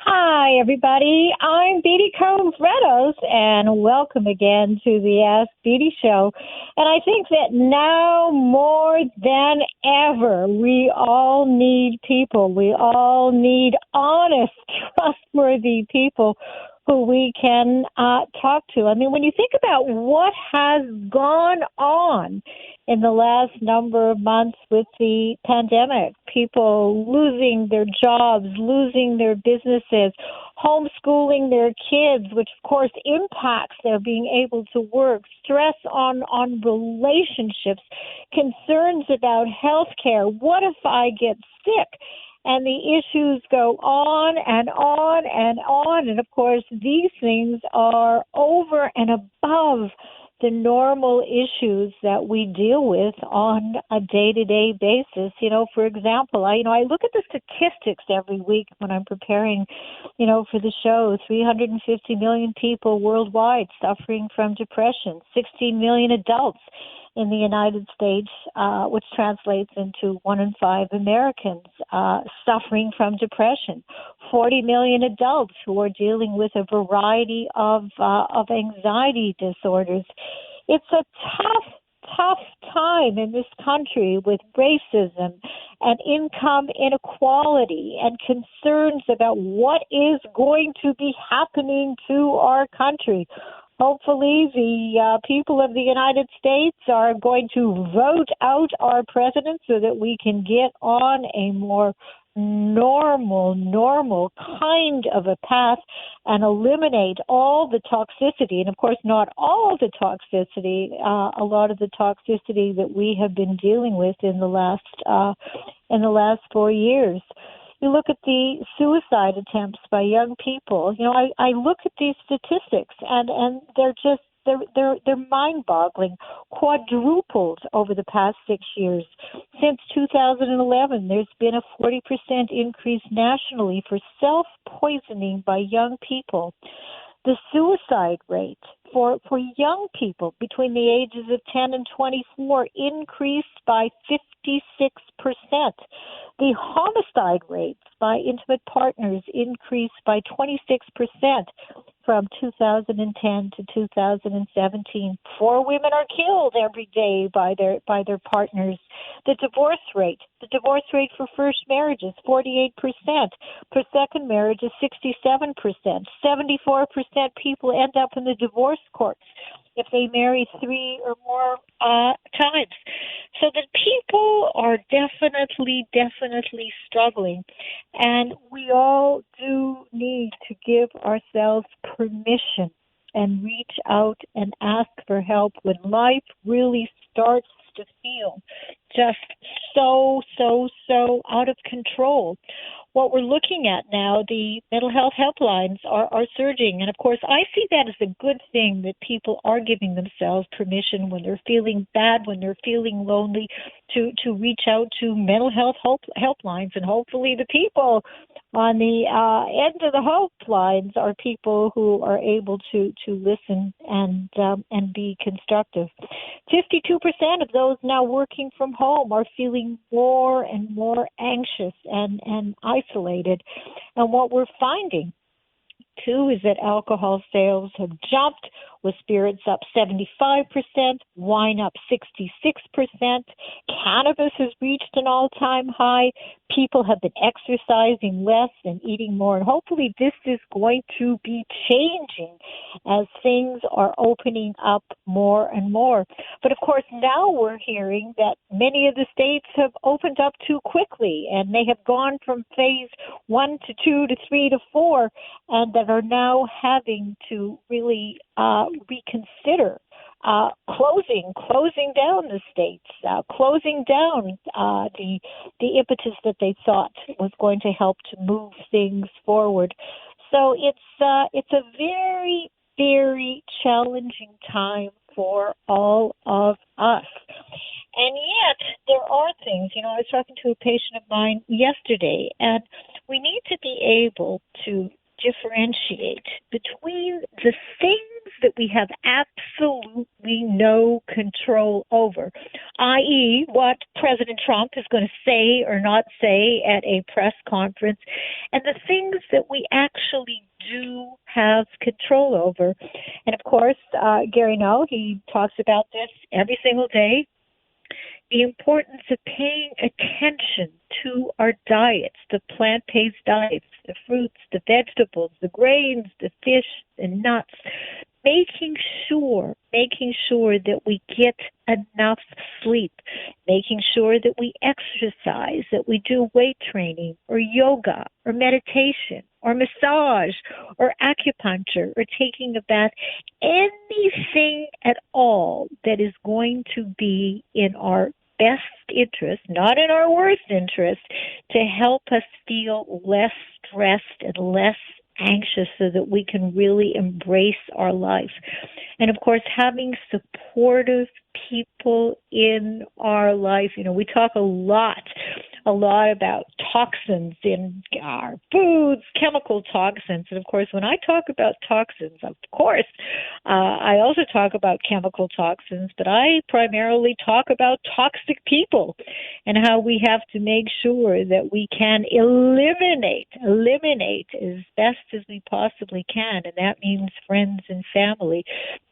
Hi, everybody. I'm Beatty Combs-Redos, and welcome again to the Ask Beatty Show. And I think that now more than ever, we all need people. We all need honest, trustworthy people who we can talk to. I mean, when you think about what has gone on in the last number of months with the pandemic, people losing their jobs, losing their businesses, homeschooling their kids, which of course impacts their being able to work, stress on relationships, concerns about health care. What if I get sick? And the issues go on and on and on. And, of course, these things are over and above the normal issues that we deal with on a day-to-day basis. You know, for example, I look at the statistics every week when I'm preparing, for the show. 350 million people worldwide suffering from depression, 16 million adults in the United States, which translates into 1 in 5 Americans suffering from depression. 40 million adults who are dealing with a variety of anxiety disorders. It's a tough time in this country with racism and income inequality and concerns about what is going to be happening to our country. Hopefully, the people of the United States are going to vote out our president so that we can get on a more normal kind of a path and eliminate all the toxicity. And, of course, not all the toxicity, a lot of the toxicity that we have been dealing with in the last 4 years. You look at the suicide attempts by young people. I look at these statistics, and they're mind-boggling. Quadrupled over the past 6 years. Since 2011, there's been a 40% increase nationally for self-poisoning by young people. The suicide rate for young people between the ages of 10 and 24 increased by 56%. The homicide rates by intimate partners increased by 26% from 2010 to 2017. 4 women are killed every day by their partners. The divorce rate for first marriage is 48%. For second marriage is 67%. 74% people end up in the divorce courts if they marry 3 or more times. So the people are definitely struggling. And we all do need to give ourselves permission and reach out and ask for help when life really starts to feel just so out of control. What we're looking at now, the mental health helplines are surging. And, of course, I see that as a good thing, that people are giving themselves permission when they're feeling bad, when they're feeling lonely, to reach out to mental health helplines. And hopefully the people on the end of the helplines are people who are able to listen and be constructive. 52% of those now working from home are feeling more and more anxious and isolated. And what we're finding, too, is that alcohol sales have jumped, with spirits up 75%, wine up 66%. Cannabis has reached an all-time high. People have been exercising less and eating more. And hopefully this is going to be changing as things are opening up more and more. But, of course, now we're hearing that many of the states have opened up too quickly, and they have gone from phase 1 to 2 to 3 to 4, and that are now having to really reconsider closing down the states, closing down the impetus that they thought was going to help to move things forward. So it's a very, very challenging time for all of us. And yet, there are things, I was talking to a patient of mine yesterday, and we need to be able to differentiate between the things that we have absolutely no control over, i.e., what President Trump is going to say or not say at a press conference, and the things that we actually do have control over. And of course, Gary Null, he talks about this every single day, the importance of paying attention to our diets, the plant-based diets, the fruits, the vegetables, the grains, the fish, the nuts, making sure that we get enough sleep, making sure that we exercise, that we do weight training or yoga or meditation or massage or acupuncture or taking a bath, anything at all that is going to be in our best interest, not in our worst interest, to help us feel less stressed and less anxious so that we can really embrace our life. And of course, having supportive people in our life. You know, we talk a lot about toxins in our foods, chemical toxins. And of course, when I talk about toxins, of course, I also talk about chemical toxins, but I primarily talk about toxic people and how we have to make sure that we can eliminate as best as we possibly can. And that means friends and family,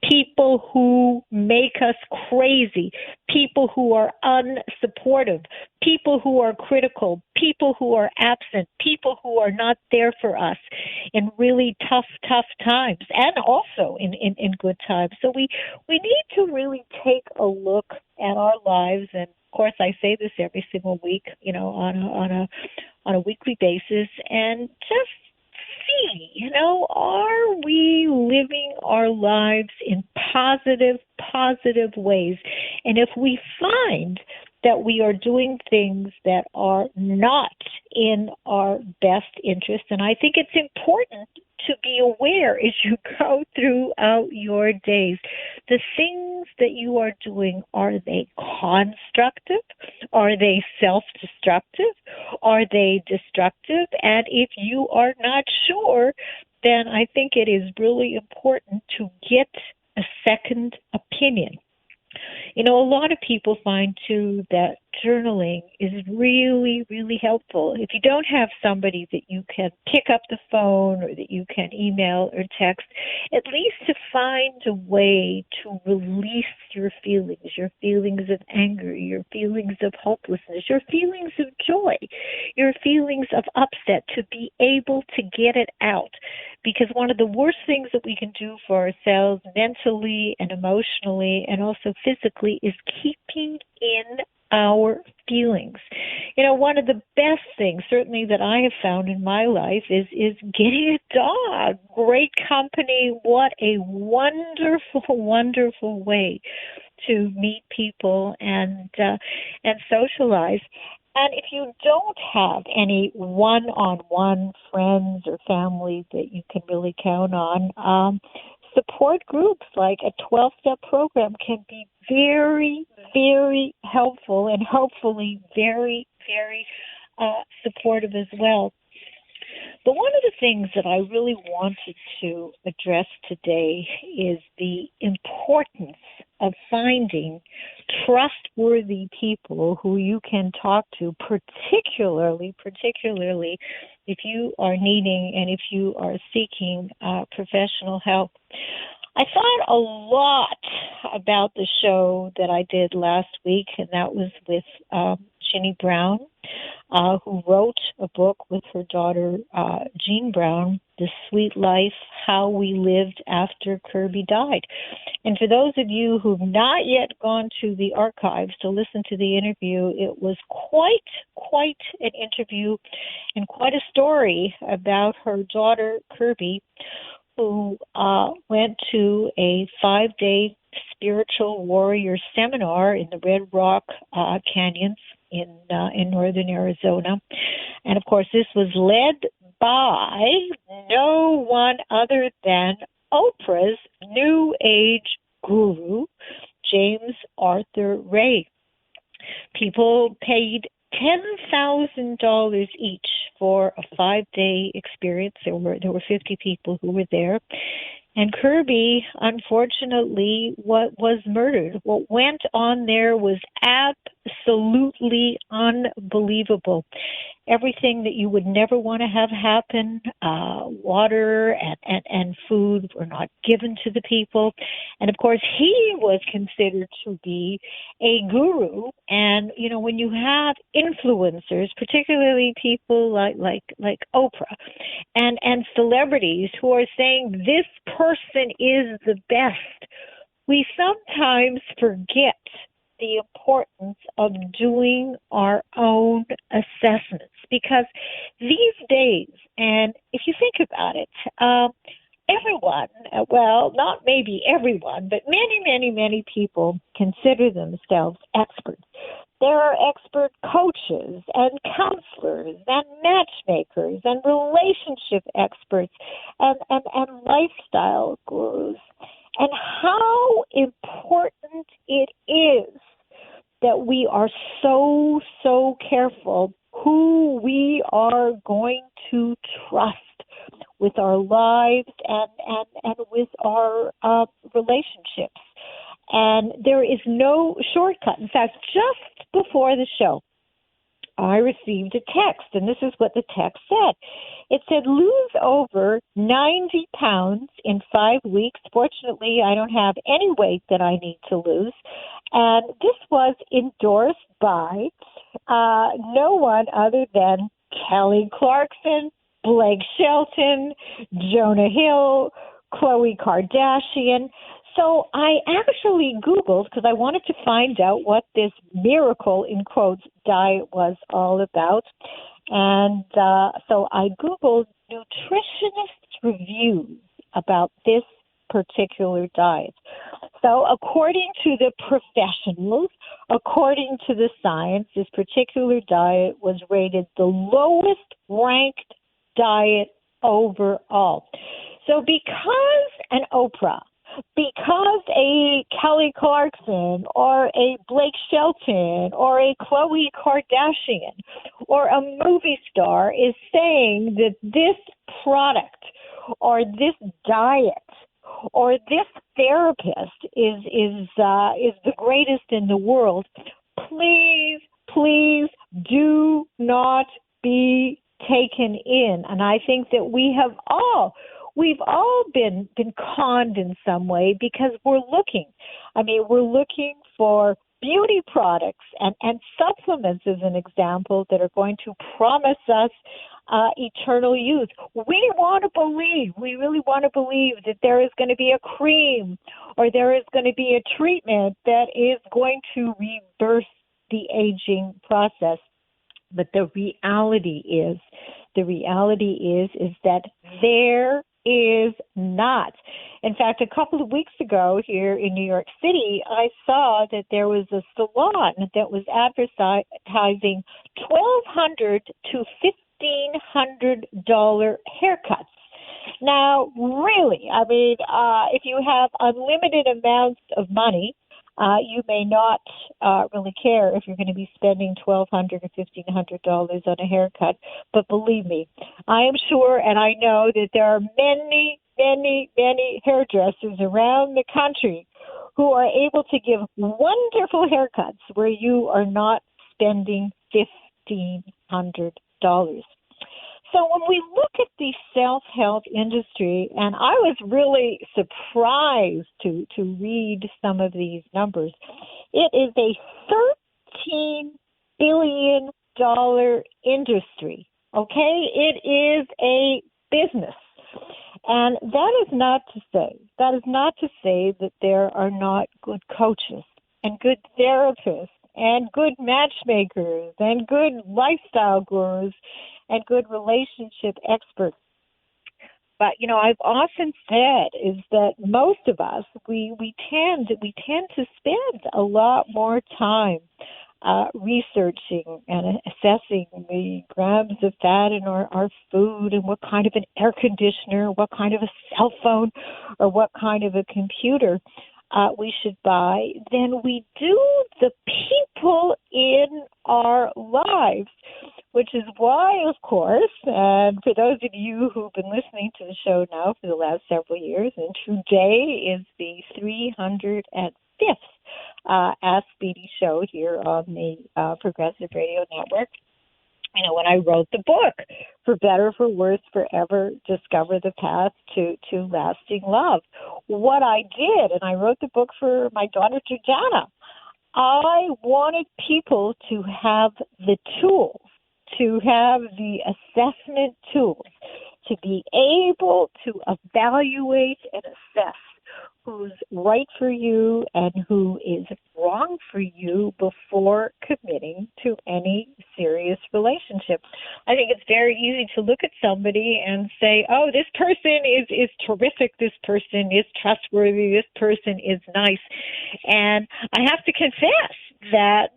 people who make us crazy, people who are unsupportive, people who are critical, people who are absent, people who are not there for us in really tough times and also in good times. So we need to really take a look at our lives. And of course, I say this every single week, you know, on a weekly basis, and just see, you know, are we living our lives in positive ways? And if we find that we are doing things that are not in our best interest, and I think it's important to be aware as you go throughout your days, the things that you are doing, are they constructive? Are they self-destructive? Are they destructive? And if you are not sure, then I think it is really important to get a second opinion. You know, a lot of people find, too, that journaling is really, really helpful. If you don't have somebody that you can pick up the phone or that you can email or text, at least to find a way to release your feelings of anger, your feelings of hopelessness, your feelings of joy, your feelings of upset, to be able to get it out. Because one of the worst things that we can do for ourselves mentally and emotionally and also physically is keeping in our feelings. You know, one of the best things certainly that I have found in my life is getting a dog. Great company. What a wonderful way to meet people and socialize. And if you don't have any one-on-one friends or family that you can really count on, support groups like a 12-step program can be very, very helpful and hopefully very, very supportive as well. But one of the things that I really wanted to address today is the importance of finding trustworthy people who you can talk to, particularly if you are needing and if you are seeking professional help. I thought a lot about the show that I did last week, and that was with Ginny Brown, who wrote a book with her daughter, Jean Brown, The Sweet Life, How We Lived After Kirby Died. And for those of you who've not yet gone to the archives to listen to the interview, it was quite an interview and quite a story about her daughter, Kirby, who went to a 5-day spiritual warrior seminar in the Red Rock Canyons in northern Arizona. And of course, this was led by no one other than Oprah's New Age guru, James Arthur Ray. People paid $10,000 each for a 5-day experience. There were 50 people who were there. And Kirby, unfortunately, was murdered. What went on there was absolutely unbelievable. Everything that you would never want to have happen, water and food were not given to the people. And of course, he was considered to be a guru. And, you know, when you have influencers, particularly people like Oprah, and celebrities who are saying this person is the best, we sometimes forget the importance of doing our own assessments, because these days, and if you think about it, everyone, well, not maybe everyone, but many people consider themselves experts. There are expert coaches and counselors and matchmakers and relationship experts and lifestyle gurus. And how important it is that we are so careful who we are going to trust with our lives and with our relationships. And there is no shortcut. In fact, just before the show, I received a text, and this is what the text said. It said, lose over 90 pounds in 5 weeks. Fortunately, I don't have any weight that I need to lose. And this was endorsed by no one other than Kelly Clarkson, Blake Shelton, Jonah Hill, Khloe Kardashian. So I actually Googled, because I wanted to find out what this miracle, in quotes, diet was all about. And so I Googled nutritionist reviews about this particular diet. So according to the professionals, according to the science, this particular diet was rated the lowest ranked diet overall. So because an Oprah, because a Kelly Clarkson or a Blake Shelton or a Khloe Kardashian or a movie star is saying that this product or this diet or this therapist is the greatest in the world, please do not be taken in. And I think that we've all been conned in some way, because we're looking for beauty products and supplements, as an example, that are going to promise us eternal youth. We really want to believe that there is going to be a cream or there is going to be a treatment that is going to reverse the aging process. But the reality is that there is not. In fact, a couple of weeks ago here in New York City, I saw that there was a salon that was advertising $1,200 to $1,500 haircuts. Now, really, if you have unlimited amounts of money, you may not really care if you're going to be spending $1,200 or $1,500 on a haircut. But believe me, I am sure, and I know that there are many hairdressers around the country who are able to give wonderful haircuts where you are not spending $1,500. So when we look at the self-help industry, and I was really surprised to read some of these numbers, it is a $13 billion industry, okay? It is a business. And that is not to say that there are not good coaches and good therapists and good matchmakers and good lifestyle gurus and good relationship experts. But, I've often said is that most of us, we tend to spend a lot more time researching and assessing the grams of fat in our food and what kind of an air conditioner, what kind of a cell phone, or what kind of a computer we should buy than we do the people in our lives which is why, of course, and for those of you who've been listening to the show now for the last several years, and today is the 305th Ask Beatty show here on the Progressive Radio Network. You know, when I wrote the book, For Better, For Worse, Forever, Discover the Path to Lasting Love. What I did, and I wrote the book for my daughter, Jordana, I wanted people to have the tools, to have the assessment tools, to be able to evaluate and assess who's right for you and who is wrong for you before committing to any serious relationship. I think it's very easy to look at somebody and say, oh, this person is terrific, this person is trustworthy, this person is nice. And I have to confess that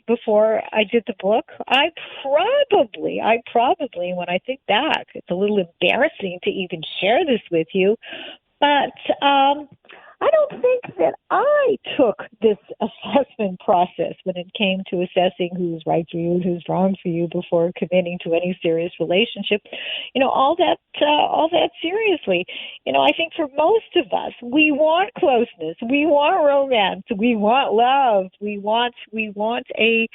before I did the book, I probably, when I think back, it's a little embarrassing to even share this with you, but I don't think that I took this assessment process when it came to assessing who's right for you, who's wrong for you before committing to any serious relationship, all that seriously. I think for most of us, we want closeness, we want romance, we want love, we want a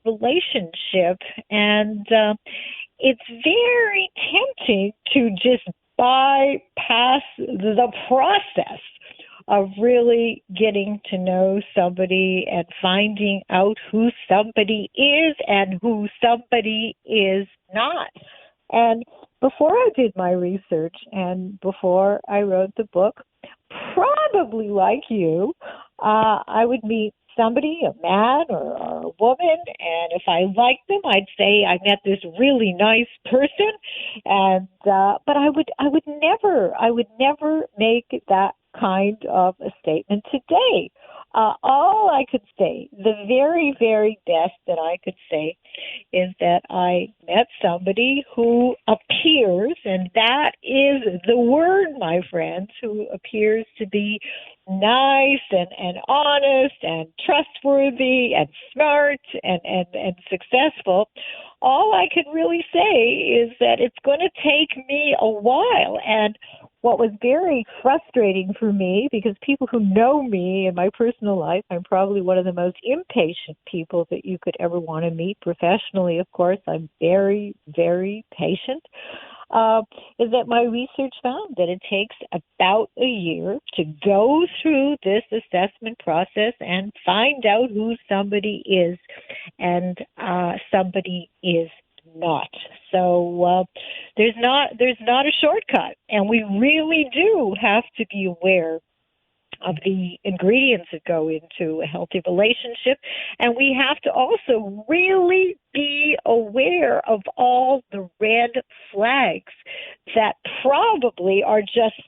relationship, and it's very tempting to just bypass the process of really getting to know somebody and finding out who somebody is and who somebody is not. And before I did my research and before I wrote the book, probably like you, I would meet somebody, a man or a woman, and if I liked them, I'd say I met this really nice person, and but I would never make that kind of a statement today. All I could say, the very, very best that I could say, is that I met somebody who appears, and that is the word, my friends, who appears to be nice and honest and trustworthy and smart and successful. All I can really say is that it's going to take me a while. And what was very frustrating for me, because people who know me in my personal life, I'm probably one of the most impatient people that you could ever want to meet. Professionally, of course, I'm very, very patient. Is that my research found that it takes about a year to go through this assessment process and find out who somebody is and somebody is not. So there's not a shortcut, and we really do have to be aware of the ingredients that go into a healthy relationship, and we have to also really be aware of all the red flags that probably are just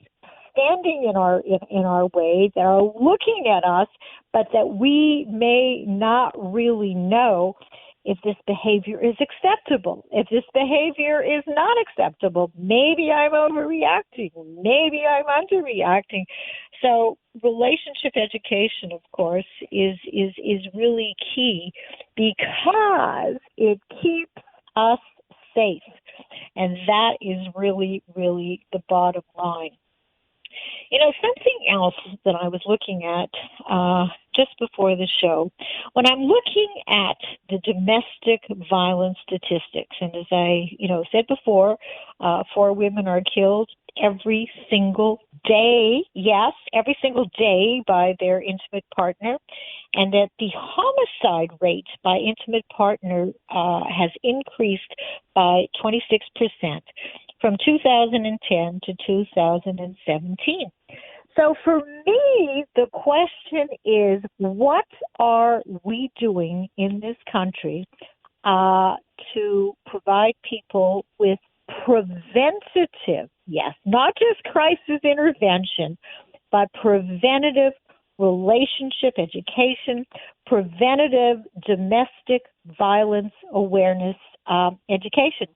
standing in our way, that are looking at us, but that we may not really know if this behavior is acceptable. If this behavior is not acceptable, maybe I'm overreacting, maybe I'm underreacting. So relationship education, of course, is really key because it keeps us safe. And that is really, really the bottom line. Something else that I was looking at just before the show, when I'm looking at the domestic violence statistics, and as I, said before, 4 women are killed every single day, yes, every single day by their intimate partner, and that the homicide rate by intimate partner has increased by 26% from 2010 to 2017. So for me, the question is, what are we doing in this country to provide people with preventative, yes, not just crisis intervention, but preventative relationship education, preventative domestic violence awareness education?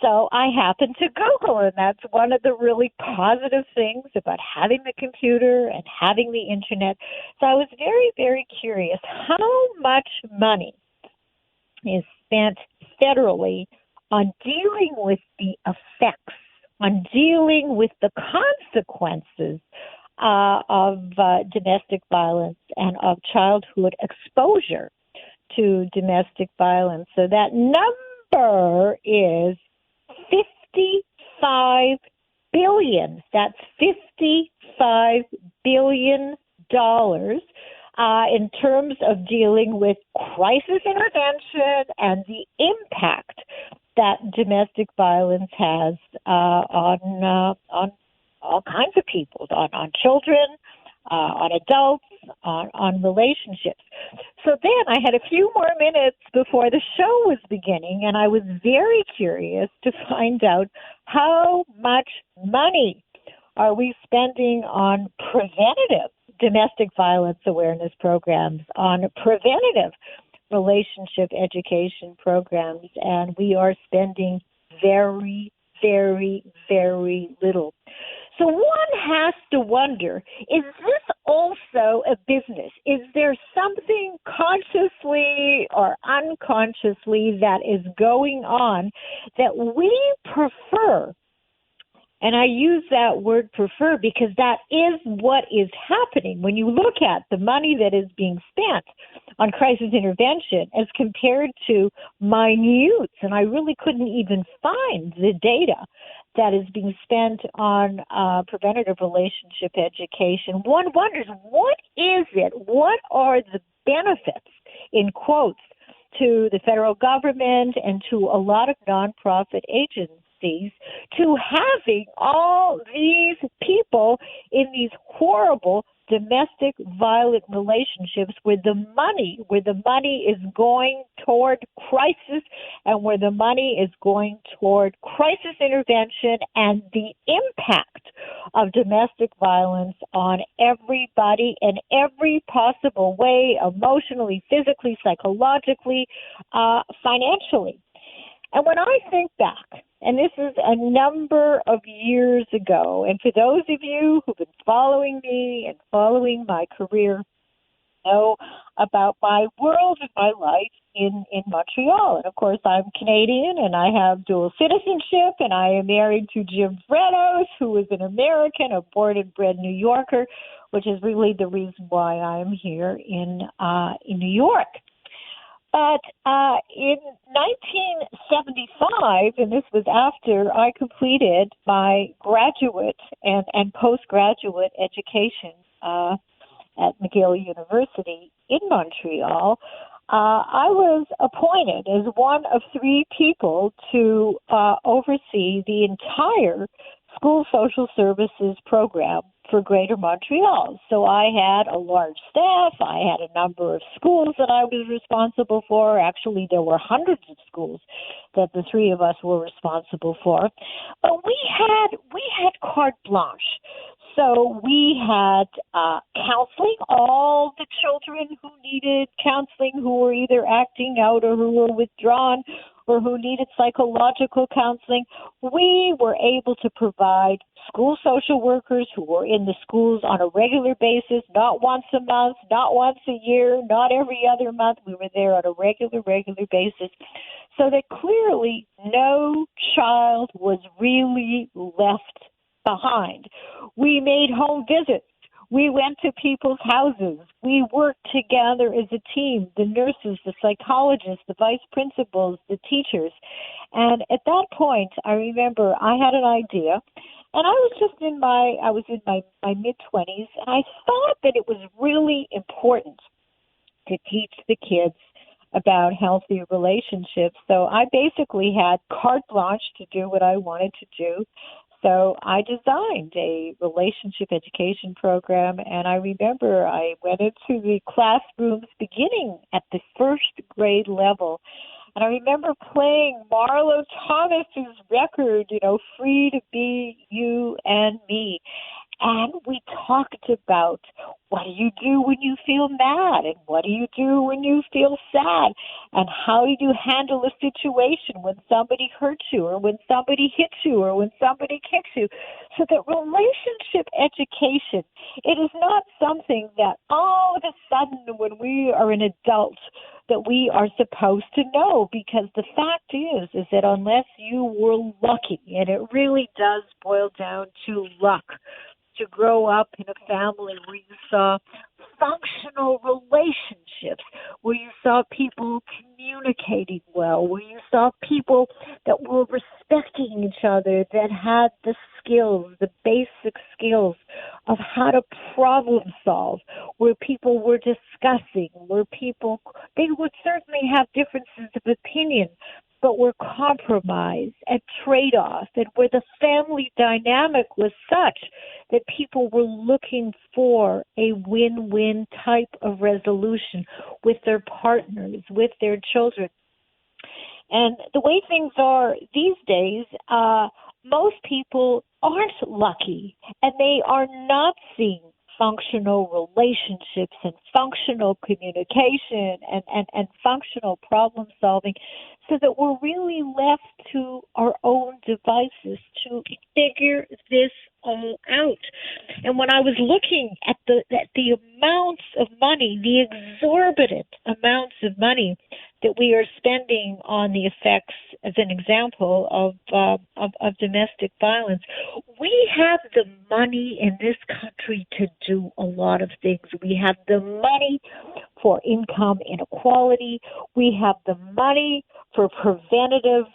So I happened to Google, and that's one of the really positive things about having the computer and having the internet. So I was very, very curious how much money is spent federally on dealing with the effects, on dealing with the consequences of domestic violence and of childhood exposure to domestic violence. So that number is $55 billion. That's $55 billion in terms of dealing with crisis intervention and the impact that domestic violence has on all kinds of people, on children, on adults, on relationships. So then I had a few more minutes before the show was beginning, and I was very curious to find out how much money are we spending on preventative domestic violence awareness programs, on preventative relationship education programs, and we are spending very, very, very little. So one has to wonder, is this also a business? Is there something consciously or unconsciously that is going on that we prefer? And I use that word prefer because that is what is happening when you look at the money that is being spent on crisis intervention as compared to minute, and I really couldn't even find the data that is being spent on preventative relationship education. One wonders, what is it? What are the benefits, in quotes, to the federal government and to a lot of nonprofit agencies to having all these people in these horrible domestic violent relationships where the money is going toward crisis and where the money is going toward crisis intervention and the impact of domestic violence on everybody in every possible way, emotionally, physically, psychologically, financially. And when I think back, and this is a number of years ago, and for those of you who've been following me and following my career, know about my world and my life in Montreal. And of course, I'm Canadian and I have dual citizenship, and I am married to Jim Fredos, who is an American, a born and bred New Yorker, which is really the reason why I am here in New York. But in 1975, and this was after I completed my graduate and postgraduate education at McGill University in Montreal, I was appointed as one of 3 people to oversee the entire school social services program for Greater Montreal. So I had a large staff. I had a number of schools that I was responsible for. Actually, there were hundreds of schools that the 3 of us were responsible for. But we had carte blanche. So we had counseling, all the children who needed counseling, who were either acting out or who were withdrawn or who needed psychological counseling. We were able to provide school social workers who were in the schools on a regular basis, not once a month, not once a year, not every other month. We were there on a regular basis, so that clearly no child was really left behind. We made home visits. We went to people's houses. We worked together as a team, the nurses, the psychologists, the vice principals, the teachers. And at that point, I remember I had an idea, and I was in my mid-20s, and I thought that it was really important to teach the kids about healthy relationships. So I basically had carte blanche to do what I wanted to do. So I designed a relationship education program, and I remember I went into the classrooms beginning at the 1st grade level, and I remember playing Marlo Thomas's record, Free to Be You and Me. And we talked about what do you do when you feel mad and what do you do when you feel sad and how do you handle a situation when somebody hurts you or when somebody hits you or when somebody kicks you. So that relationship education, it is not something that all of a sudden when we are an adult that we are supposed to know, because the fact is that unless you were lucky, and it really does boil down to luck, to grow up in a family where you saw functional relationships, where you saw people communicating well, where you saw people that were respecting each other, that had the skills, the basic skills of how to problem solve, where people were discussing, where people, they would certainly have differences of opinion, but were compromise and trade-off, and where the family dynamic was such that people were looking for a win-win type of resolution with their partners, with their children. And the way things are these days, most people aren't lucky, and they are not seeing functional relationships and functional communication and functional problem solving, so that we're really left to our own devices to figure this all out. And when I was looking at the amounts of money, the exorbitant amounts of money that we are spending on the effects, as an example, of domestic violence, we have the money in this country to do a lot of things. We have the money for income inequality. We have the money for preventative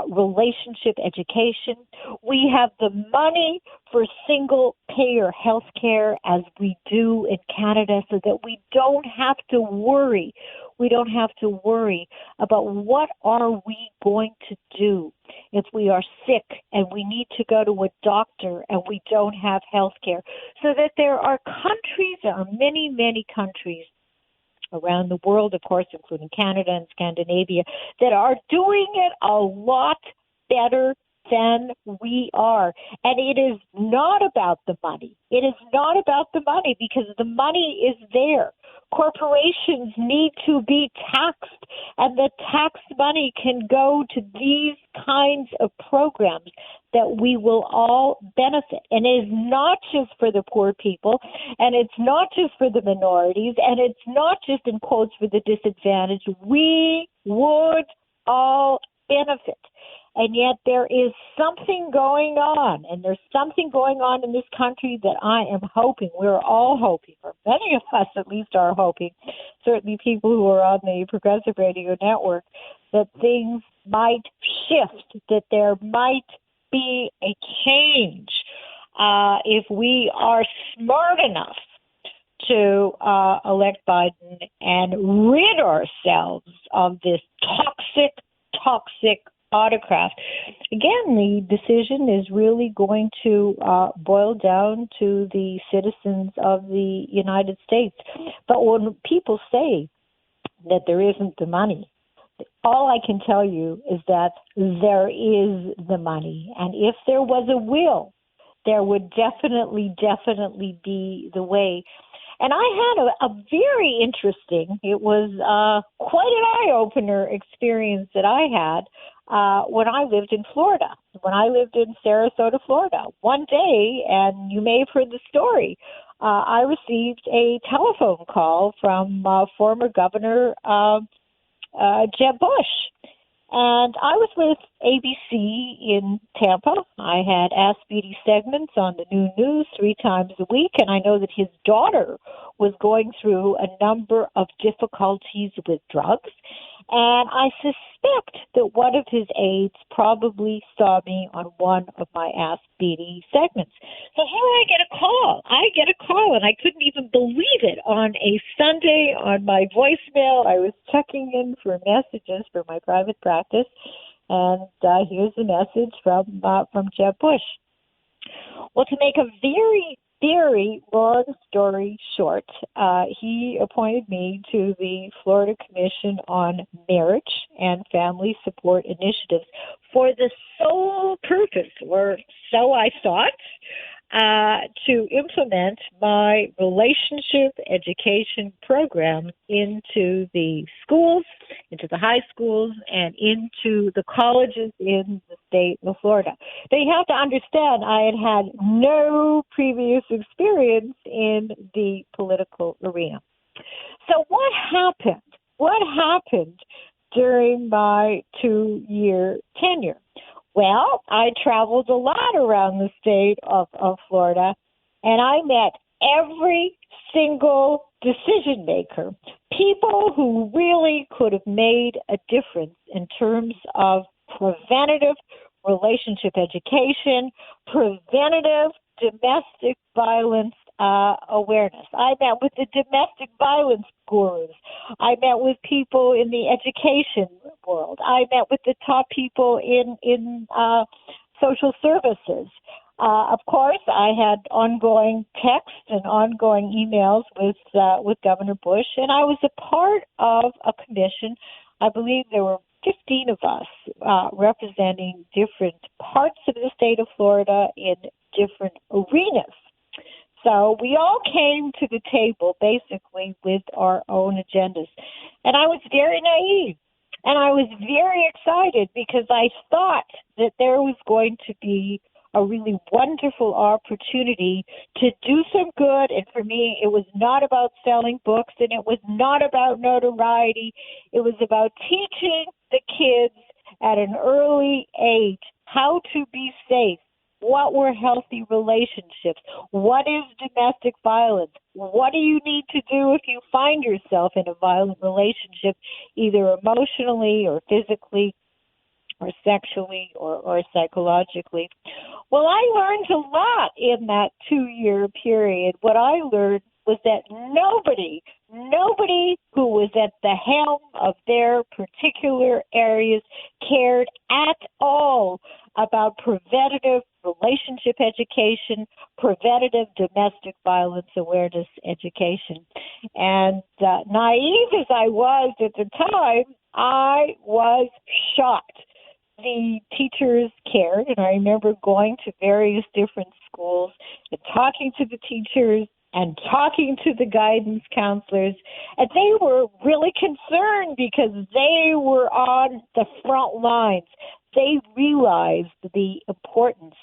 relationship education. We have the money for single-payer health care, as we do in Canada, so that we don't have to worry. We don't have to worry about what are we going to do if we are sick and we need to go to a doctor and we don't have health care. So that there are countries, there are many, many countries around the world, of course, including Canada and Scandinavia, that are doing it a lot better than we are. And it is not about the money. It is not about the money, because the money is there. Corporations need to be taxed, and the tax money can go to these kinds of programs that we will all benefit. And it is not just for the poor people, and it's not just for the minorities, and it's not just, in quotes, for the disadvantaged. We would all benefit. And yet there is something going on, and there's something going on in this country that I am hoping, we're all hoping, or many of us at least are hoping, certainly people who are on the Progressive Radio Network, that things might shift, that there might be a change if we are smart enough to elect Biden and rid ourselves of this toxic autocrat. Again, the decision is really going to boil down to the citizens of the United States. But when people say that there isn't the money, all I can tell you is that there is the money. And if there was a will, there would definitely be the way. And I had a very interesting, it was quite an eye-opener experience that I had when I lived in Florida, when I lived in Sarasota, Florida. One day, and you may have heard the story, I received a telephone call from former Governor Jeb Bush. And I was with ABC in Tampa. I had Ask Beatty segments on the Noon News 3 times a week, and I know that his daughter was going through a number of difficulties with drugs. And I suspect that one of his aides probably saw me on one of my Ask Beatty segments. So here I get a call, and I couldn't even believe it. On a Sunday on my voicemail, I was checking in for messages for my private practice, and here's a message from Jeb Bush. Well, to make a very, very long story short, he appointed me to the Florida Commission on Marriage and Family Support Initiatives for the sole purpose, or so I thought, to implement my relationship education program into the schools, into the high schools, and into the colleges in the state of Florida. Now, you have to understand, I had had no previous experience in the political arena. So what happened? What happened during my 2-year tenure? Well, I traveled a lot around the state of Florida, and I met every single decision maker, people who really could have made a difference in terms of preventative relationship education, preventative domestic violence awareness. I met with the domestic violence gurus. I met with people in the education world. I met with the top people in social services. Of course, I had ongoing texts and ongoing emails with Governor Bush, and I was a part of a commission. I believe there were 15 of us representing different parts of the state of Florida in different arenas. So we all came to the table basically with our own agendas. And I was very naive. And I was very excited because I thought that there was going to be a really wonderful opportunity to do some good. And for me, it was not about selling books, and it was not about notoriety. It was about teaching the kids at an early age how to be safe. What were healthy relationships? What is domestic violence? What do you need to do if you find yourself in a violent relationship, either emotionally or physically or sexually or psychologically? Well, I learned a lot in that 2-year period. What I learned was that nobody who was at the helm of their particular areas cared at all about preventative relationship education, preventative domestic violence awareness education. And naive as I was at the time, I was shocked. The teachers cared, and I remember going to various different schools and talking to the teachers and talking to the guidance counselors, and they were really concerned because they were on the front lines. They realized the importance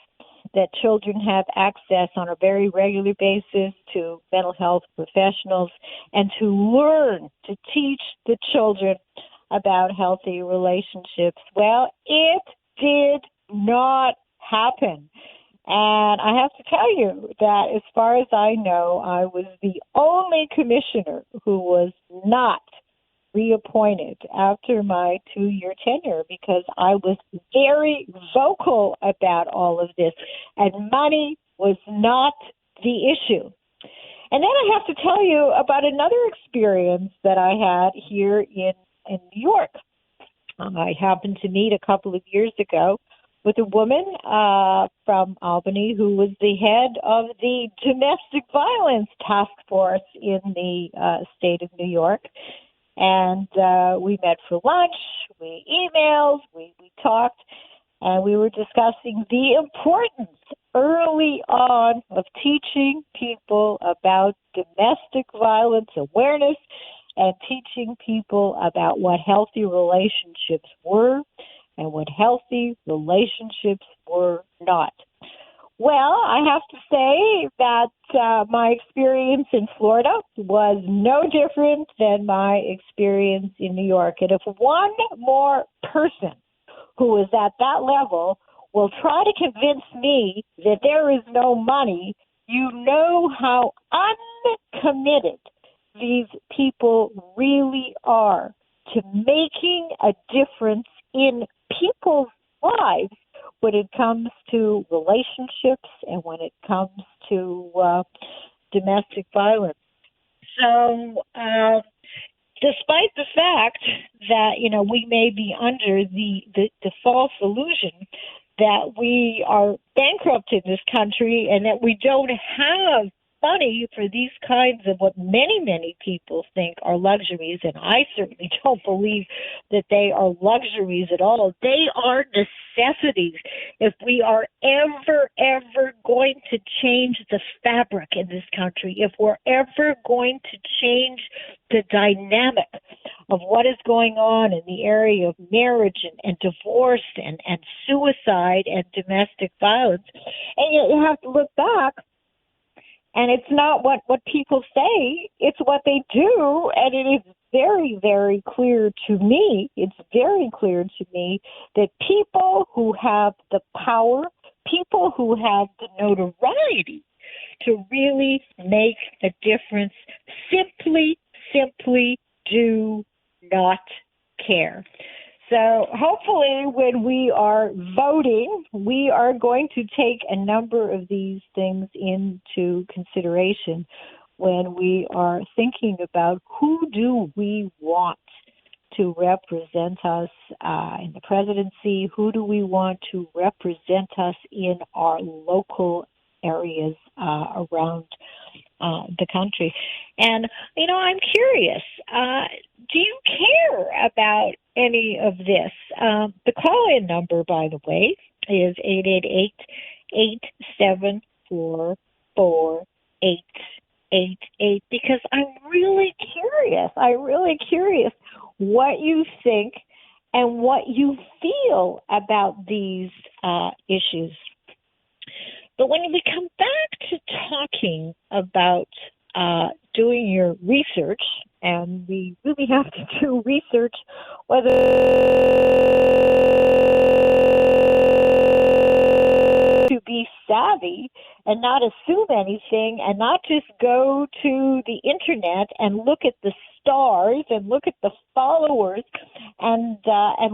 that children have access on a very regular basis to mental health professionals and to learn to teach the children about healthy relationships. Well, it did not happen. And I have to tell you that as far as I know, I was the only commissioner who was not reappointed after my 2-year tenure because I was very vocal about all of this, and money was not the issue. And then I have to tell you about another experience that I had here in New York. I happened to meet a couple of years ago with a woman from Albany who was the head of the domestic violence task force in the state of New York. And we met for lunch, we emailed, we talked, and we were discussing the importance early on of teaching people about domestic violence awareness and teaching people about what healthy relationships were and what healthy relationships were not. Well, I have to say that my experience in Florida was no different than my experience in New York. And if one more person who is at that level will try to convince me that there is no money, you know how uncommitted these people really are to making a difference in people's lives when it comes to relationships and when it comes to domestic violence. So despite the fact that, we may be under the false illusion that we are bankrupt in this country and that we don't have money for these kinds of what many, many people think are luxuries, and I certainly don't believe that they are luxuries at all. They are necessities. If we are ever going to change the fabric in this country, if we're ever going to change the dynamic of what is going on in the area of marriage and divorce and suicide and domestic violence, and you have to look back. And it's not what people say, it's what they do. And it is very, very clear to me, that people who have the power, people who have the notoriety to really make a difference simply do not care. So hopefully when we are voting, we are going to take a number of these things into consideration when we are thinking about who do we want to represent us in the presidency, who do we want to represent us in our local areas around the country. And, I'm curious, do you care about any of this? The call-in number, by the way, is 888-874-4888, because I'm really curious what you think and what you feel about these issues. But when we come back to talking about doing your research, and we really have to do research whether to be savvy and not assume anything and not just go to the internet and look at the stars and look at the followers and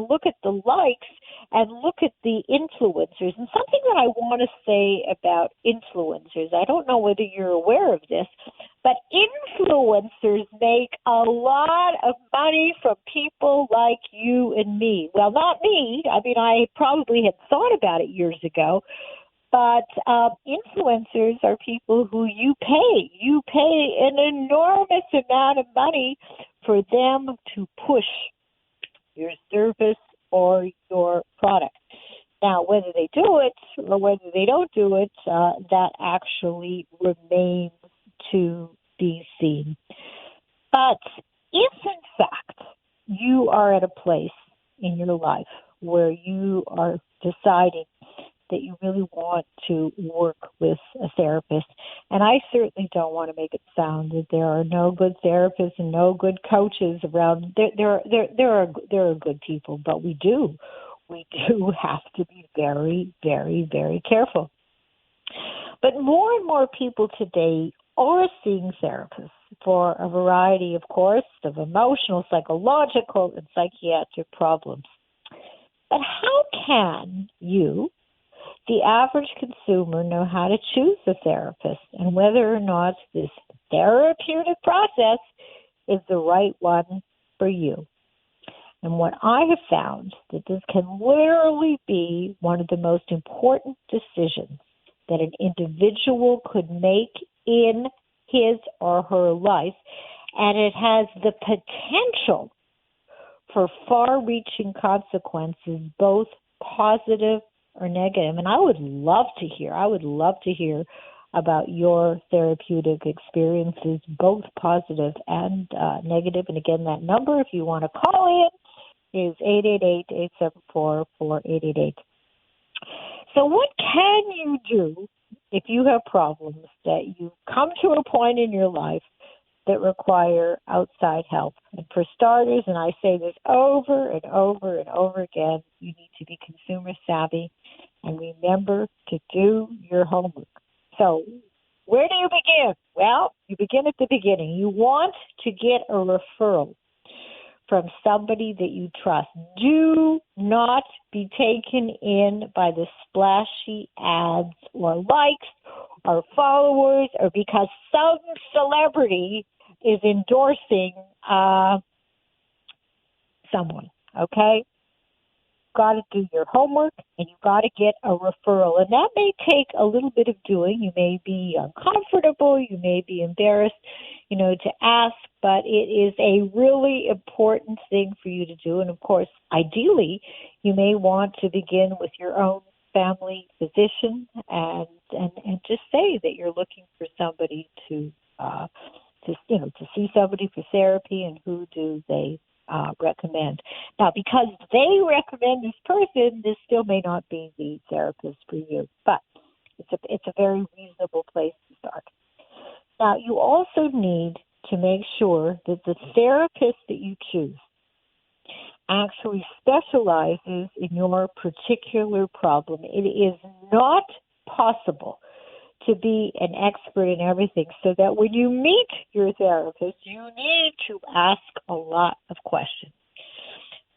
look at the likes and look at the influencers. And something that I want to say about influencers, I don't know whether you're aware of this, but influencers make a lot of money from people like you and me. Well, not me. I mean, I probably had thought about it years ago. But influencers are people who you pay. You pay an enormous amount of money for them to push your service or your product. Now, whether they do it or whether they don't do it, that actually remains to be seen. But if, in fact, you are at a place in your life where you are deciding that you really want to work with a therapist. And I certainly don't want to make it sound that there are no good therapists and no good coaches around. There are good people, but we do have to be very, very, very careful. But more and more people today are seeing therapists for a variety, of course, of emotional, psychological, and psychiatric problems. But how can you, the average consumer, know how to choose a therapist and whether or not this therapeutic process is the right one for you? And what I have found, that this can literally be one of the most important decisions that an individual could make in his or her life, and it has the potential for far-reaching consequences, both positive or negative. And I would love to hear about your therapeutic experiences, both positive and negative. And again, that number, if you want to call in, is 888-874-4888. So what can you do if you have problems that you come to a point in your life that require outside help? And for starters, and I say this over and over and over again, you need to be consumer savvy and remember to do your homework. So where do you begin? Well, you begin at the beginning. You want to get a referral from somebody that you trust. Do not be taken in by the splashy ads or likes or followers or because some celebrity is endorsing someone, okay? got to do your homework and you've got to get a referral. And that may take a little bit of doing. You may be uncomfortable. You may be embarrassed, to ask, but it is a really important thing for you to do. And of course, ideally, you may want to begin with your own family physician and just say that you're looking for somebody to see somebody for therapy, and who do they recommend. Now, because they recommend this person, this still may not be the therapist for you, but it's a very reasonable place to start. Now, you also need to make sure that the therapist that you choose actually specializes in your particular problem. It is not possible to be an expert in everything, so that when you meet your therapist, you need to ask a lot of questions.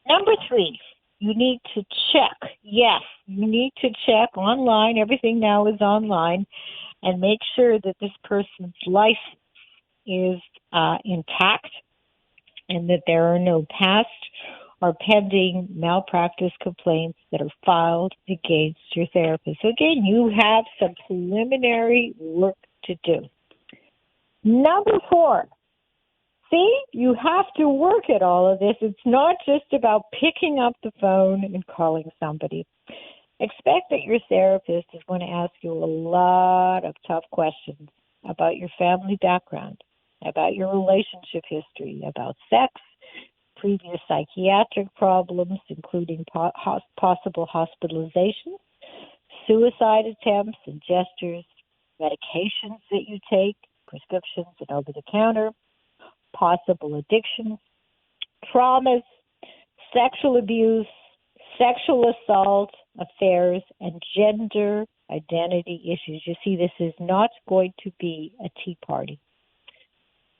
Number 3, you need to check. Yes, you need to check online. Everything now is online, and make sure that this person's license is intact and that there are no past or pending malpractice complaints that are filed against your therapist. So again, you have some preliminary work to do. Number 4, see, you have to work at all of this. It's not just about picking up the phone and calling somebody. Expect that your therapist is going to ask you a lot of tough questions about your family background, about your relationship history, about sex, previous psychiatric problems, including possible hospitalizations, suicide attempts and gestures, medications that you take, prescriptions and over-the-counter, possible addictions, traumas, sexual abuse, sexual assault, affairs, and gender identity issues. You see, this is not going to be a tea party.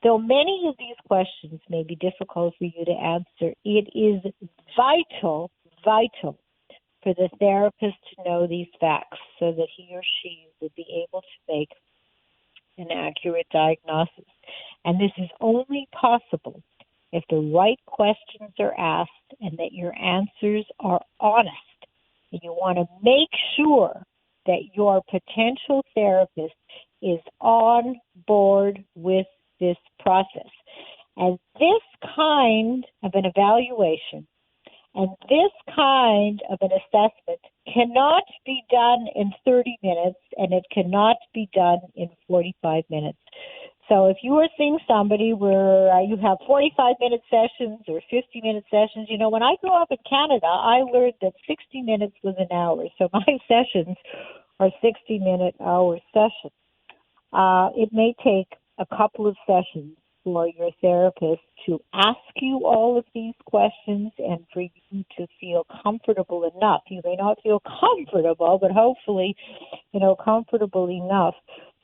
Though many of these questions may be difficult for you to answer, it is vital for the therapist to know these facts so that he or she will be able to make an accurate diagnosis. And this is only possible if the right questions are asked and that your answers are honest. And you want to make sure that your potential therapist is on board with this process. And this kind of an evaluation and this kind of an assessment cannot be done in 30 minutes, and it cannot be done in 45 minutes. So if you are seeing somebody where you have 45-minute sessions or 50-minute sessions, when I grew up in Canada, I learned that 60 minutes was an hour. So my sessions are 60-minute hour sessions. It may take a couple of sessions for your therapist to ask you all of these questions and for you to feel comfortable enough. You may not feel comfortable, but hopefully, comfortable enough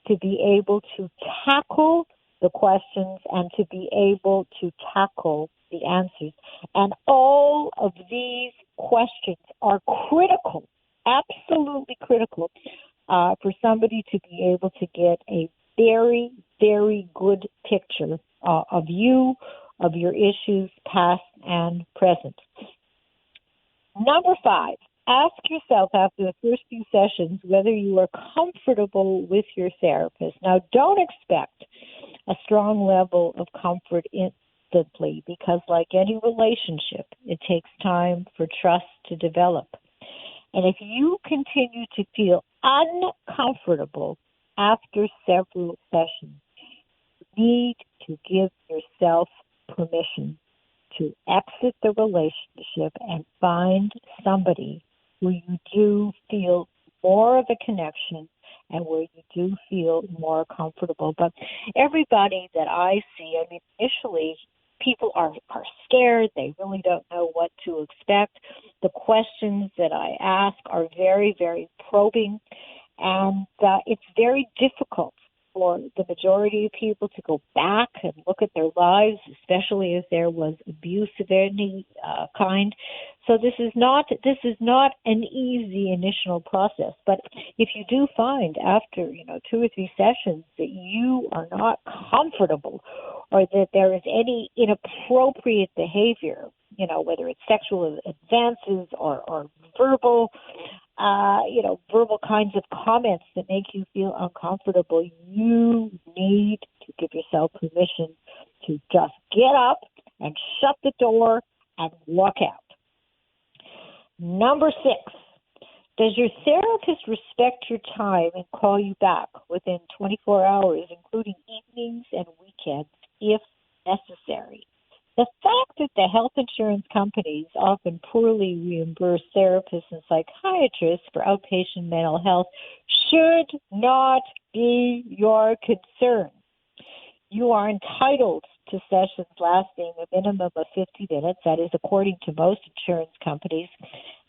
to be able to tackle the questions and to be able to tackle the answers. And all of these questions are critical, absolutely critical, for somebody to be able to get a very, very good picture of you, of your issues, past and present. Number 5, ask yourself after the first few sessions whether you are comfortable with your therapist. Now, don't expect a strong level of comfort instantly because, like any relationship, it takes time for trust to develop. And if you continue to feel uncomfortable after several sessions, you need to give yourself permission to exit the relationship and find somebody where you do feel more of a connection and where you do feel more comfortable. But everybody that I see, initially people are scared. They really don't know what to expect. The questions that I ask are very, very probing, and it's very difficult for the majority of people to go back and look at their lives, especially if there was abuse of any kind. So this is not an easy initial process. But if you do find after 2 or 3 sessions that you are not comfortable or that there is any inappropriate behavior whether it's sexual advances or verbal, verbal kinds of comments that make you feel uncomfortable, you need to give yourself permission to just get up and shut the door and walk out. Number 6, does your therapist respect your time and call you back within 24 hours, including evenings and weekends, if necessary? The fact that the health insurance companies often poorly reimburse therapists and psychiatrists for outpatient mental health should not be your concern. You are entitled to sessions lasting a minimum of 50 minutes, that is according to most insurance companies,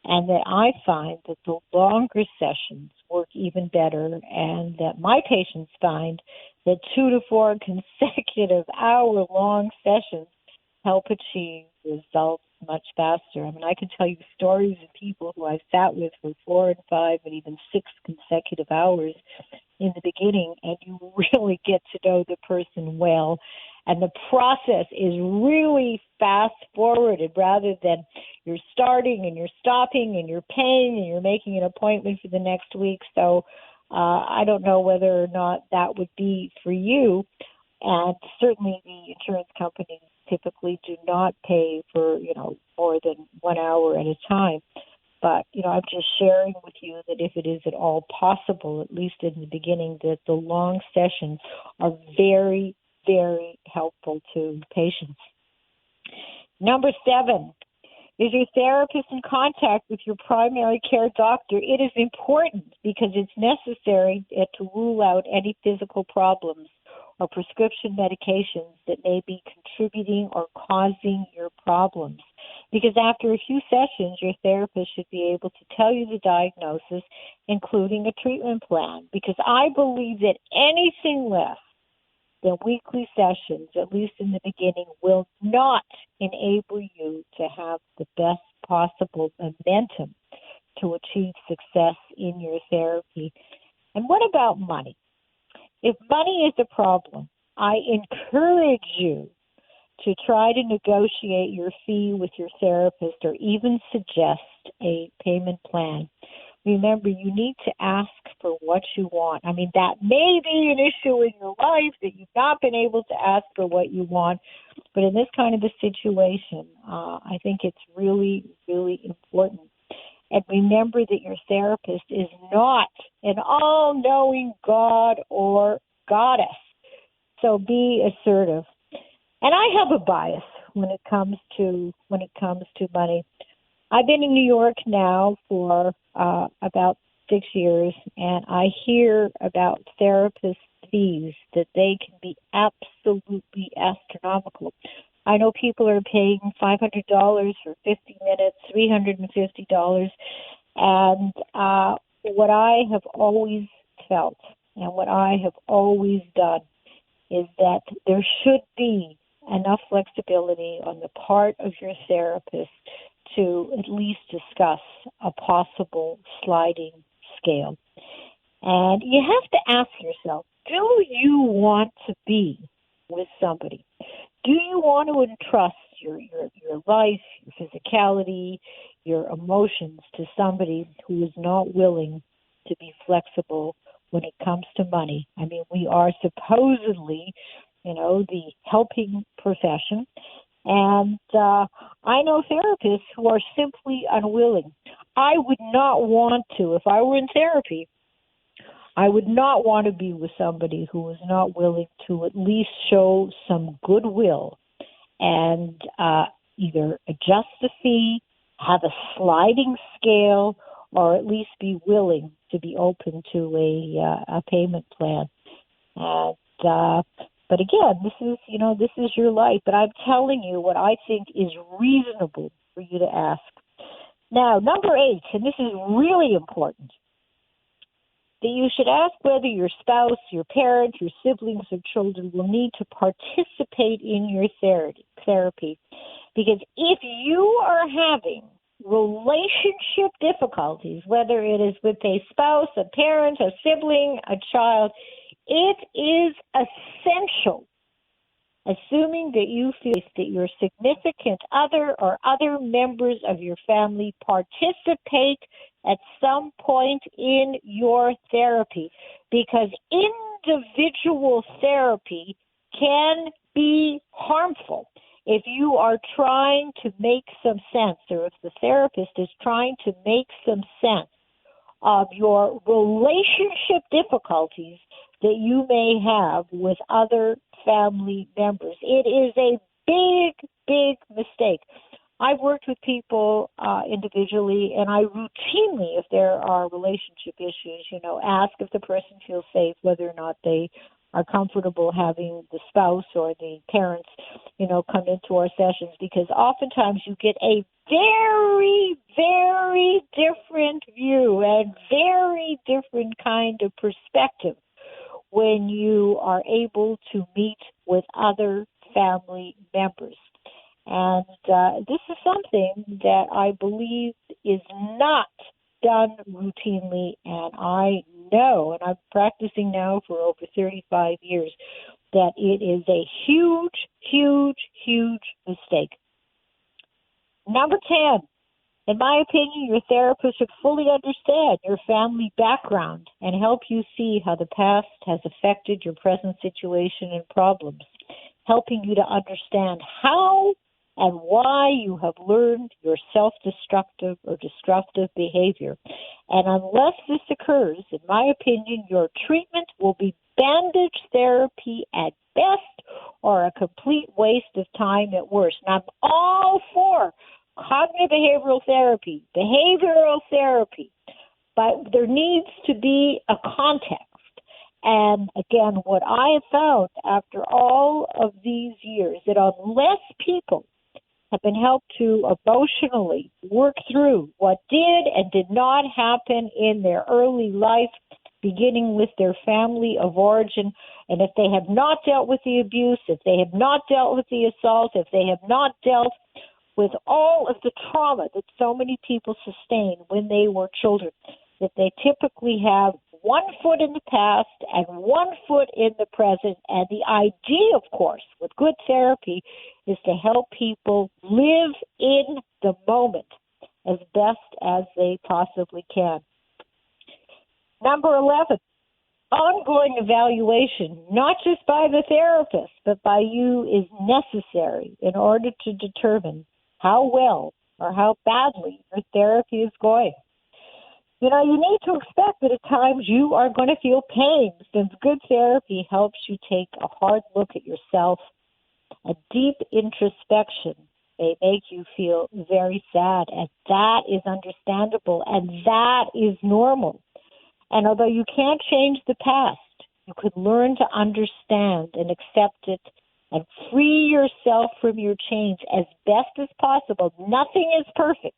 and that I find that the longer sessions work even better, and that my patients find that 2 to 4 consecutive hour-long sessions help achieve results much faster. I mean, I can tell you stories of people who I've sat with for 4 and 5 and even 6 consecutive hours in the beginning, and you really get to know the person well. And the process is really fast forwarded rather than you're starting and you're stopping and you're paying and you're making an appointment for the next week. So I don't know whether or not that would be for you. And certainly the insurance companies typically do not pay for, more than 1 hour at a time. But, I'm just sharing with you that if it is at all possible, at least in the beginning, that the long sessions are very, very helpful to patients. Number 7, is your therapist in contact with your primary care doctor? It is important because it's necessary to rule out any physical problems or prescription medications that may be contributing or causing your problems. Because after a few sessions, your therapist should be able to tell you the diagnosis, including a treatment plan. Because I believe that anything less than weekly sessions, at least in the beginning, will not enable you to have the best possible momentum to achieve success in your therapy. And what about money? If money is a problem, I encourage you to try to negotiate your fee with your therapist or even suggest a payment plan. Remember, you need to ask for what you want. I mean, that may be an issue in your life that you've not been able to ask for what you want, but in this kind of a situation, I think it's really, really important. And remember that your therapist is not an all-knowing God or goddess. So be assertive. And I have a bias when it comes to money. I've been in New York now for about 6 years, and I hear about therapist fees that they can be absolutely astronomical. I know people are paying $500 for 50 minutes, $350, and what I have always felt and what I have always done is that there should be enough flexibility on the part of your therapist to at least discuss a possible sliding scale. And you have to ask yourself, do you want to be with somebody? Do you want to entrust your life, your physicality, your emotions to somebody who is not willing to be flexible when it comes to money? I mean, we are supposedly, the helping profession. And I know therapists who are simply unwilling. I would not want to, if I were in therapy, I would not want to be with somebody who is not willing to at least show some goodwill and either adjust the fee, have a sliding scale, or at least be willing to be open to a payment plan. And but again, this is your life. But I'm telling you what I think is reasonable for you to ask. Now, number 8, and this is really important, that you should ask whether your spouse, your parents, your siblings, or children will need to participate in your therapy. Because if you are having relationship difficulties, whether it is with a spouse, a parent, a sibling, a child, it is essential assuming that you feel that your significant other or other members of your family participate at some point in your therapy, because individual therapy can be harmful if you are trying to make some sense, or if the therapist is trying to make some sense of your relationship difficulties that you may have with other family members. It is a big, big mistake. I've worked with people individually, and I routinely, if there are relationship issues, ask if the person feels safe, whether or not they are comfortable having the spouse or the parents, come into our sessions, because oftentimes you get a very, very different view and very different kind of perspective when you are able to meet with other family members. And this is something that I believe is not done routinely, and I know, and I'm practicing now for over 35 years, that it is a huge, huge, huge mistake. Number 10, in my opinion, your therapist should fully understand your family background and help you see how the past has affected your present situation and problems, helping you to understand how and why you have learned your self-destructive or destructive behavior. And unless this occurs, in my opinion, your treatment will be bandage therapy at best or a complete waste of time at worst. And I'm all for cognitive behavioral therapy, but there needs to be a context. And again, what I have found after all of these years, that unless people have been helped to emotionally work through what did and did not happen in their early life, beginning with their family of origin, and if they have not dealt with the abuse, if they have not dealt with the assault, if they have not dealt with all of the trauma that so many people sustain when they were children, that they typically have one foot in the past and one foot in the present. And the idea, of course, with good therapy is to help people live in the moment as best as they possibly can. Number 11, ongoing evaluation, not just by the therapist, but by you, is necessary in order to determine how well or how badly your therapy is going. You need to expect that at times you are going to feel pain, since good therapy helps you take a hard look at yourself. A deep introspection may make you feel very sad, and that is understandable, and that is normal. And although you can't change the past, you could learn to understand and accept it and free yourself from your chains as best as possible. Nothing is perfect.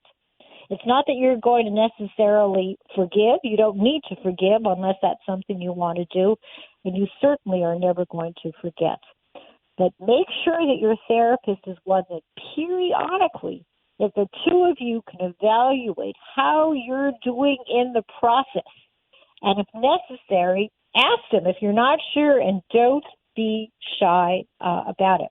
It's not that you're going to necessarily forgive. You don't need to forgive unless that's something you want to do, and you certainly are never going to forget. But make sure that your therapist is one that periodically, that the two of you can evaluate how you're doing in the process. And if necessary, ask them if you're not sure, and don't be shy about it.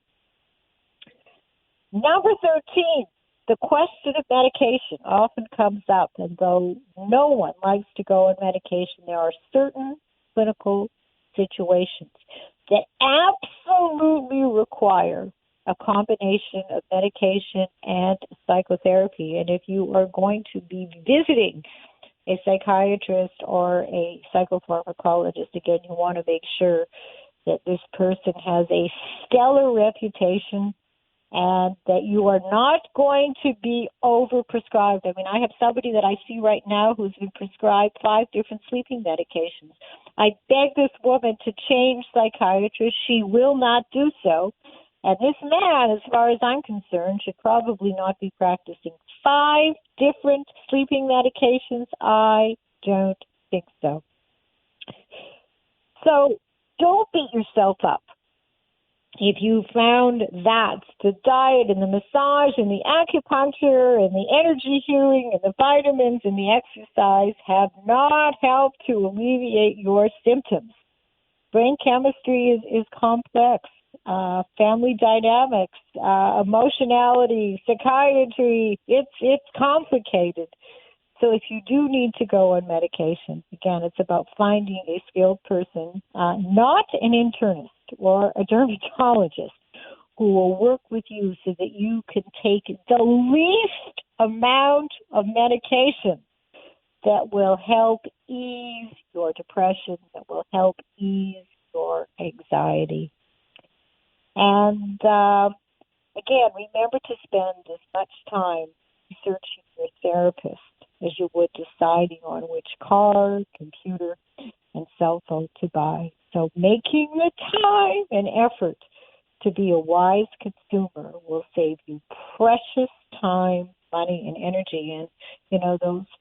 Number 13, the question of medication often comes up, and though no one likes to go on medication, there are certain clinical situations that absolutely require a combination of medication and psychotherapy. And if you are going to be visiting a psychiatrist or a psychopharmacologist, again, you want to make sure that this person has a stellar reputation and that you are not going to be overprescribed. I mean, I have somebody that I see right now who's been prescribed 5 different sleeping medications. I beg this woman to change psychiatrists. She will not do so. And this man, as far as I'm concerned, should probably not be practicing 5 different sleeping medications. I don't think so. So don't beat yourself up. If you found that the diet and the massage and the acupuncture and the energy healing and the vitamins and the exercise have not helped to alleviate your symptoms, brain chemistry is complex. family dynamics, emotionality, psychiatry. It's complicated. So if you do need to go on medication, again, it's about finding a skilled person, not an internist or a dermatologist, who will work with you so that you can take the least amount of medication that will help ease your depression, that will help ease your anxiety. And again, remember to spend as much time researching your therapist as you would deciding on which car, computer, and cell phone to buy. So making the time and effort to be a wise consumer will save you precious time, money, and energy. And,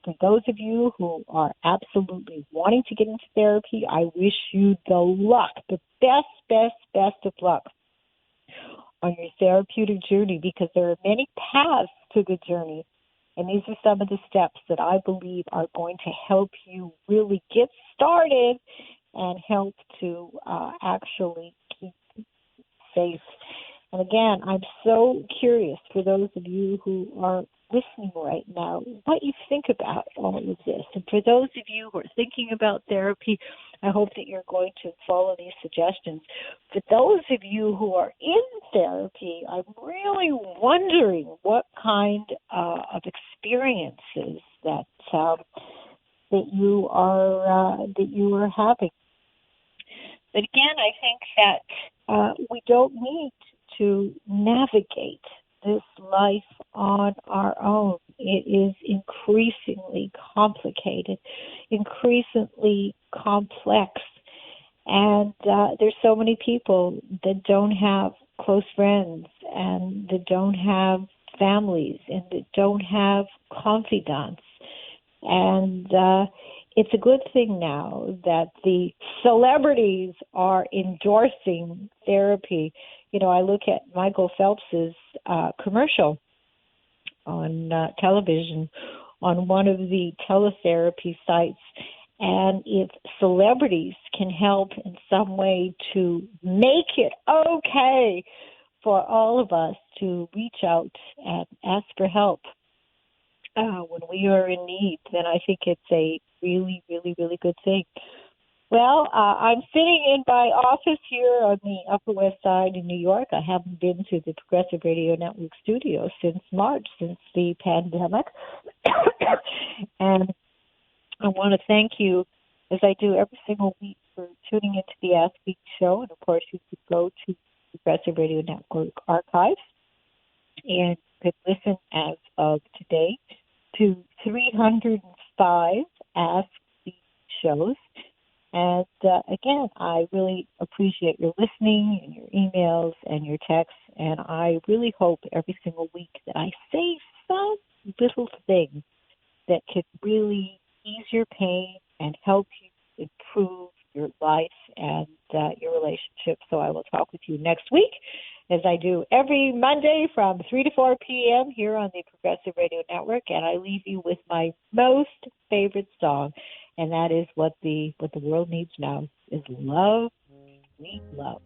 for those of you who are absolutely wanting to get into therapy, I wish you the luck, the best of luck on your therapeutic journey, because there are many paths to the journey. And these are some of the steps that I believe are going to help you really get started and help to actually keep safe. And again, I'm so curious for those of you who are listening right now, what you think about all of this. And for those of you who are thinking about therapy, I hope that you're going to follow these suggestions. For those of you who are in therapy, I'm really wondering what kind of experiences that you are having. But again, I think that we don't need to navigate this life on our own. It is increasingly complicated, increasingly complex, and there's so many people that don't have close friends and that don't have families and that don't have confidants. And it's a good thing now that the celebrities are endorsing therapy. I look at Michael Phelps's commercial on television on one of the teletherapy sites. And if celebrities can help in some way to make it okay for all of us to reach out and ask for help when we are in need, then I think it's a really, really, really good thing. Well, I'm sitting in my office here on the Upper West Side in New York. I haven't been to the Progressive Radio Network studio since March, since the pandemic. And I want to thank you, as I do every single week, for tuning into the Ask Beatty show. And, of course, you could go to the Progressive Radio Network archives and you could listen as of today to 305 Ask Beatty shows. And again, I really appreciate your listening and your emails and your texts. And I really hope every single week that I say some little thing that could really ease your pain and help you improve your life and your relationship. So I will talk with you next week, as I do every Monday from 3 to 4 p.m. here on the Progressive Radio Network. And I leave you with my most favorite song. And that is what the world needs now is love, sweet love.